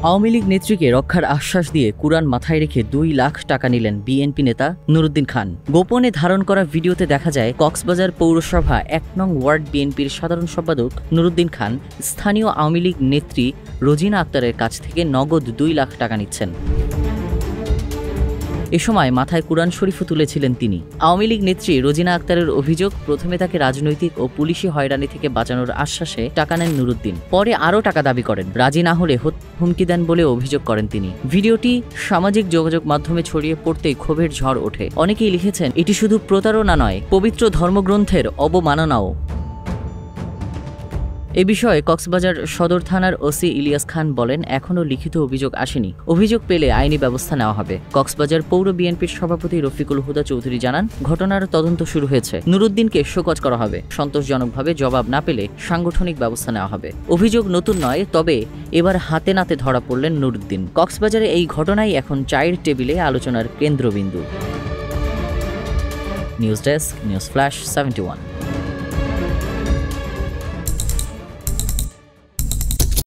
আওয়ামী লীগ নেত্রীকে রক্ষার আশ্বাস দিয়ে কুরআন মাথায় রেখে 2 লাখ টাকা নিলেন বিএনপি নেতা নুরুদ্দিন খান। গোপনে ধারণ করা ভিডিওতে দেখা যায় কক্সবাজার পৌরসভা 1 নং ওয়ার্ড বিএনপির সাধারণ সম্পাদক নুরুদ্দিন খান স্থানীয় আওয়ামী লীগ নেত্রী রোজিনা আক্তারের কাছ থেকে নগদ 2 লাখ টাকা নিচ্ছেন। এ সময় মাথায় কুরআন শরীফও তুলেছিলেন তিনি। আওয়ামী লীগ নেত্রী রোজিনা আক্তারের অভিযোগ, প্রথমে তাকে রাজনৈতিক ও পুলিশি হয়রানি থেকে বাঁচানোর আশ্বাসে টাকা নেন নুরুদ্দিন, পরে আরও টাকা দাবি করেন। রাজি না হলে হুমকি দেন বলে অভিযোগ করেন তিনি। ভিডিওটি সামাজিক যোগাযোগ মাধ্যমে ছড়িয়ে পড়তেই ক্ষোভের ঝড় ওঠে। অনেকেই লিখেছেন, এটি শুধু প্রতারণা নয়, পবিত্র ধর্মগ্রন্থের অবমাননাও। এ বিষয়ে কক্সবাজার সদর থানার ওসি ইলিয়াস খান বলেন, এখনও লিখিত অভিযোগ আসেনি, অভিযোগ পেলে আইনি ব্যবস্থা নেওয়া হবে। কক্সবাজার পৌর বিএনপির সভাপতি রফিকুল হুদা চৌধুরী জানান, ঘটনার তদন্ত শুরু হয়েছে, নুরুদ্দিনকে শোকজ করা হবে, সন্তোষজনকভাবে জবাব না পেলে সাংগঠনিক ব্যবস্থা নেওয়া হবে। অভিযোগ নতুন নয়, তবে এবার হাতে নাতে ধরা পড়লেন নুরুদ্দিন। কক্সবাজারে এই ঘটনাই এখন চায়ের টেবিলে আলোচনার কেন্দ্রবিন্দু। News desk, news flash 71।